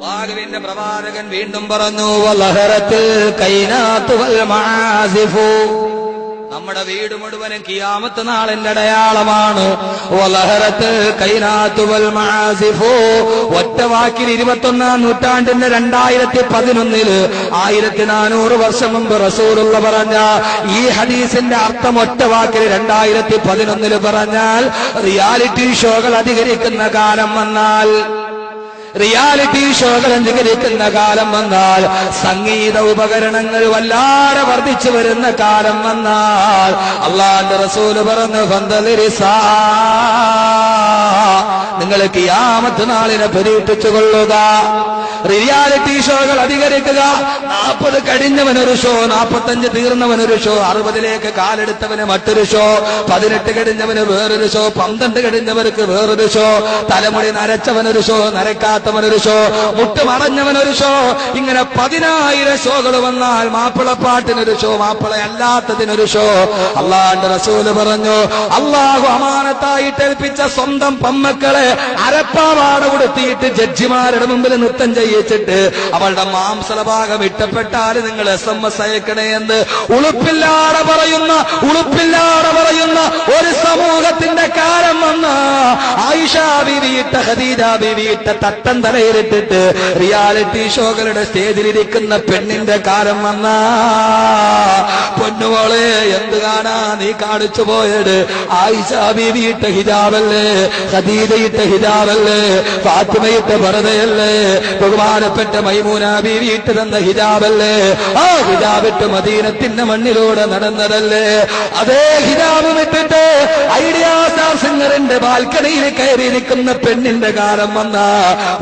അല്ലാഹുവിന്റെ പ്രവാചകൻ വീണ്ടും പറഞ്ഞു, വലഹറത്തിൽ കൈനാത്തു വൽ മആസിഫു. നമ്മുടെ വീട് മുഴുവനും ഖിയാമത്ത് നാളിന്റെ അടയാളമാണ്. വലഹറത്തിൽ കൈനാത്തു വൽ മആസിഫു. ഒറ്റ വാക്കിൽ 21-ാം നൂറ്റാണ്ടിന്റെ 2011 1400 വർഷം മുമ്പ് റസൂലുള്ള പറഞ്ഞ ഈ ഹദീസിന്റെ അർത്ഥം ഒറ്റ വാക്കിൽ 2011 പറഞ്ഞാൽ, റിയാലിറ്റി ഷോകൾ അധികരിക്കുന്ന കാലം വന്നാൽ, റിയാലിറ്റി ഷോകൾ അധികരിക്കുന്ന കാലം വന്നാൽ, സംഗീത ഉപകരണങ്ങൾ വല്ലാതെ വർദ്ധിച്ചു വരുന്ന കാലം വന്നാൽ, അല്ലാഹുവിന്റെ റസൂല് പറഞ്ഞു, ഫന്തലിരിസാ, നിങ്ങൾ ഖിയാമത്ത് നാളിനെ പ്രതീക്ഷിച്ചുകൊള്ളുക. റിയാലിറ്റി ഷോകൾ അധികരിക്കുക. 40 കഴിഞ്ഞവനൊരു ഷോ, 45 തീർന്നവനൊരു ഷോ, 60ലേക്ക് കാലെടുത്തവന് മറ്റൊരു ഷോ, 18 കഴിഞ്ഞവന് വേറൊരു ഷോ, 12 കഴിഞ്ഞവർക്ക് വേറൊരു ഷോ, തലമുടി നരച്ചവനൊരു ഷോ, നരക്കാത്തവനൊരു ഷോ, മുട്ടുമറഞ്ഞവനൊരു ഷോ. ഇങ്ങനെ 10,000 ഷോകൾ വന്നാൽ മാപ്പിളപ്പാട്ടിനൊരു ഷോ, മാപ്പിളയല്ലാത്തതിനൊരു ഷോ. അല്ലാഹുവിന്റെ റസൂല് പറഞ്ഞു, അല്ലാഹു അമാനത്തായിട്ട് ഏൽപ്പിച്ച സ്വന്തം പെമ്മക്കളെ അരപ്പാവാട കൊടുത്തിട്ട് ജഡ്ജിമാരുടെ മുമ്പിൽ നൃത്തം ചെയ്യിച്ചിട്ട് അവളുടെ മാംസല ഭാഗം ഇഷ്ടപ്പെട്ടാൽ നിങ്ങൾ SMS അയക്കണേ എന്ന് ഉളുപ്പില്ലാതെ പറയുന്ന ഒരു സമൂഹത്തിന്റെ കാലം വന്ന ആയിഷ ബീവിയിട്ട, ഖദീജ ബീവിയിട്ട തട്ടം തലയിലിട്ടിട്ട് റിയാലിറ്റി ഷോകളുടെ സ്റ്റേജിലിരിക്കുന്ന പെണ്ണിന്റെ കാലം വന്ന, പൊന്നുമോളെ എന്ത് കാണാ നീ കാണിച്ചു പോയത്? ആയിഷ ബീവിയിട്ട ഹിജാബല്ലേ, ഖദീജയിട്ട ഹിജാബല്ലേ, ഫാത്തിമയിട്ട പർദയല്ലേ, ബഹുമാനപ്പെട്ട മൈമൂന ബീവി ഇട്ട് തന്ന ഹിജാബല്ലേ? ആ ഹിജാബിട്ട് മദീനത്തിന്റെ മണ്ണിലൂടെ നടന്നതല്ലേ? അതേ ഹിജാബ് വിട്ടിട്ട് ഐഡിയ സ്റ്റാർ സിംഗറിന്റെ ബാൽക്കണിയിൽ കയറിയിരിക്കുന്ന പെണ്ണിന്റെ കാലം വന്ന,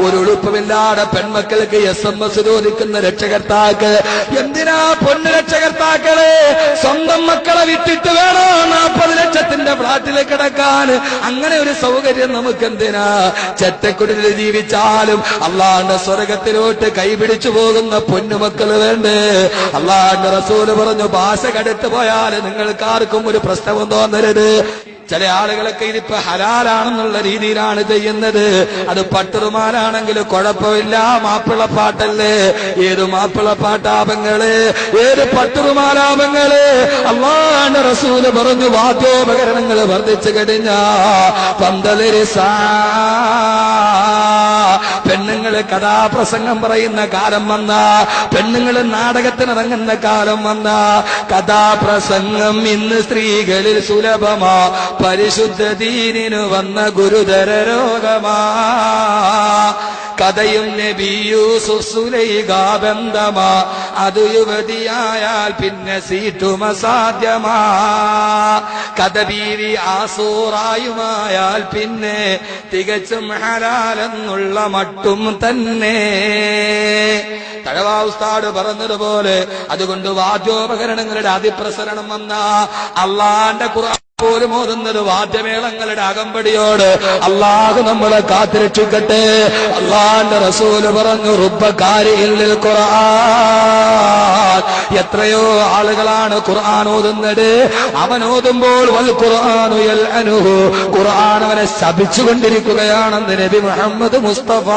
ഒരു ഉളുപ്പമില്ലാതെ പെൺമക്കൾക്ക് SMS ചോദിക്കുന്ന രക്ഷകർത്താക്കൾ. എന്തിനാ പൊന്നു രക്ഷകർത്താക്കളെ സ്വന്തം മക്കളെ വിട്ടിട്ട് വേണോ 40 ലക്ഷത്തിന്റെ ഫ്ളാറ്റിൽ കിടക്കാൻ? അങ്ങനെ ഒരു സൗകര്യം നമുക്ക് എന്തിനാ? ചെറ്റക്കുടിൽ ജീവിച്ചാലും അള്ളാഹുവിന്റെ സ്വർഗത്തിലോട്ട് കൈപിടിച്ചു പോകുന്ന പൊന്നുമക്കള് വേണ്ടേ? അള്ളാഹുവിന്റെ റസൂല് പറഞ്ഞു, ഭാഷ കടുത്തു പോയാൽ നിങ്ങൾക്കാർക്കും ഒരു പ്രശ്നവും തോന്നരുത്. ചില ആളുകളൊക്കെ ഇതിപ്പോ ഹലാലാണെന്നുള്ള രീതിയിലാണ് ചെയ്യുന്നത്. അത് പട്ടുറുമാലാണെങ്കിൽ കുഴപ്പമില്ല, മാപ്പിളപ്പാട്ടല്ലേ? ഏത് മാപ്പിളപ്പാട്ടാപങ്ങള്, ഏത് പട്ടുറുമാലാപങ്ങള്? അല്ലാഹുവിന്റെ റസൂല് പറഞ്ഞു, വാദ്യോപകരണങ്ങൾ വർദ്ധിച്ചു കഴിഞ്ഞാ പന്തലിരിസാ, പെണ്ണുങ്ങള് കഥാപ്രസംഗം പറയുന്ന കാലം വന്ന, പെണ്ണുങ്ങള് നാടകത്തിനിറങ്ങുന്ന കാലം വന്ന, കഥാപ്രസംഗം ഇന്ന് സ്ത്രീകളിൽ സുലഭമാ, പരിശുദ്ധ ദീനിനു വന്ന ഗുരുതര രോഗമാ. കഥയും നബിയൂസുഫ് സുലൈഖാ ബന്ധമാ, അത് യുവതിയായാൽ പിന്നെ സീറ്റും അസാധ്യമാ. കഥ ബീവി ആസൂറായുമായാൽ പിന്നെ തികച്ചും ഹലാലെന്നുള്ള മട്ടും തന്നെ. തഴവാ ഉസ്താദ് പറഞ്ഞതുപോലെ, അതുകൊണ്ട് വാദ്യോപകരണങ്ങളുടെ അതിപ്രസരണം വന്ന, അള്ളാന്റെ ഖുർആൻ പോലും ഓതുന്നത് വാദ്യമേളങ്ങളുടെ അകമ്പടിയോട്. അള്ളാഹു നമ്മളെ കാത്തിരക്ഷിക്കട്ടെ. അള്ളാന്റെ റസൂല് പറഞ്ഞു, റുബ്ബക്കാരിയിൽ ഖുർആൻ, എത്രയോ ആളുകളാണ് ഖുർആൻ ഓതുന്നത്. അവൻ ഓതുമ്പോൾ വൽ ഖുർആനു യൽഅനുഹു, ഖുർആൻ അവനെ ശപിച്ചുകൊണ്ടിരിക്കുകയാണെന്ന് നബി മുഹമ്മദ് മുസ്തഫ.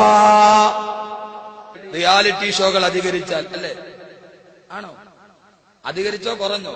റിയാലിറ്റി ഷോകൾ അധികരിച്ചാൽ, അല്ലേ? ആണോ? അധികരിച്ചോ കുറഞ്ഞോ?